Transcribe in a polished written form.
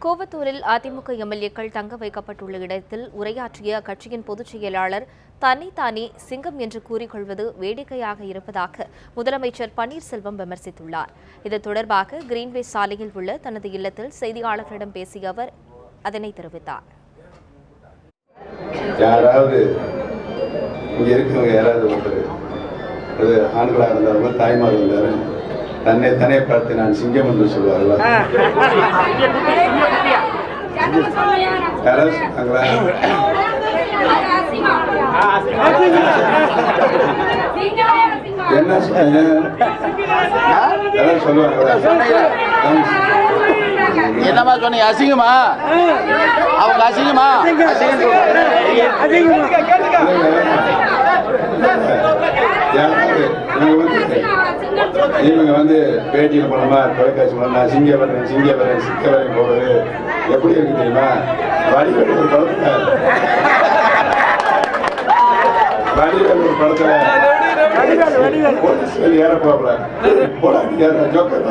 கோவத்தூரில் அதிமுக எம்எல்ஏக்கள் தங்க வைக்கப்பட்டுள்ள இடத்தில் உரையாற்றிய அக்கட்சியின் பொதுச் செயலாளர் தன்னைத்தானே சிங்கம் என்று கூறிக்கொள்வது வேடிக்கையாக இருப்பதாக முதலமைச்சர் பன்னீர்செல்வம் விமர்சித்துள்ளார். இது தொடர்பாக கிரீன்வே சாலையில் உள்ள தனது இல்லத்தில் செய்தியாளர்களிடம் பேசிய அவர் அதனை தெரிவித்தார். யாராவது இங்க இருக்கிறவங்க யாராவது ஒருத்தர் அது ஆண்களாக இருந்தாலும் தாய்மார் இருந்தாலும் தன்னை பார்த்து நான் சிங்கம் என்று சொல்வார்களா? யாராவது சொன்னாங்களா? என்ன சொன்னாங்க? யாராவது சொல்லுவாங்களா? என்னமா சொன்னீங்க? அசிங்கமா? அவங்க அசிங்கமா? இவங்க வந்து பேட்டியில் போனோமா, தொலைக்காட்சி போனோம், நான் சிங்க வரேன் சிக்க வரேன் போவது எப்படி இருக்கு தெரியுமா? வடிவேல் ஒரு படத்துல போலீஸ்கள் ஏற போகல ஜோக்கர்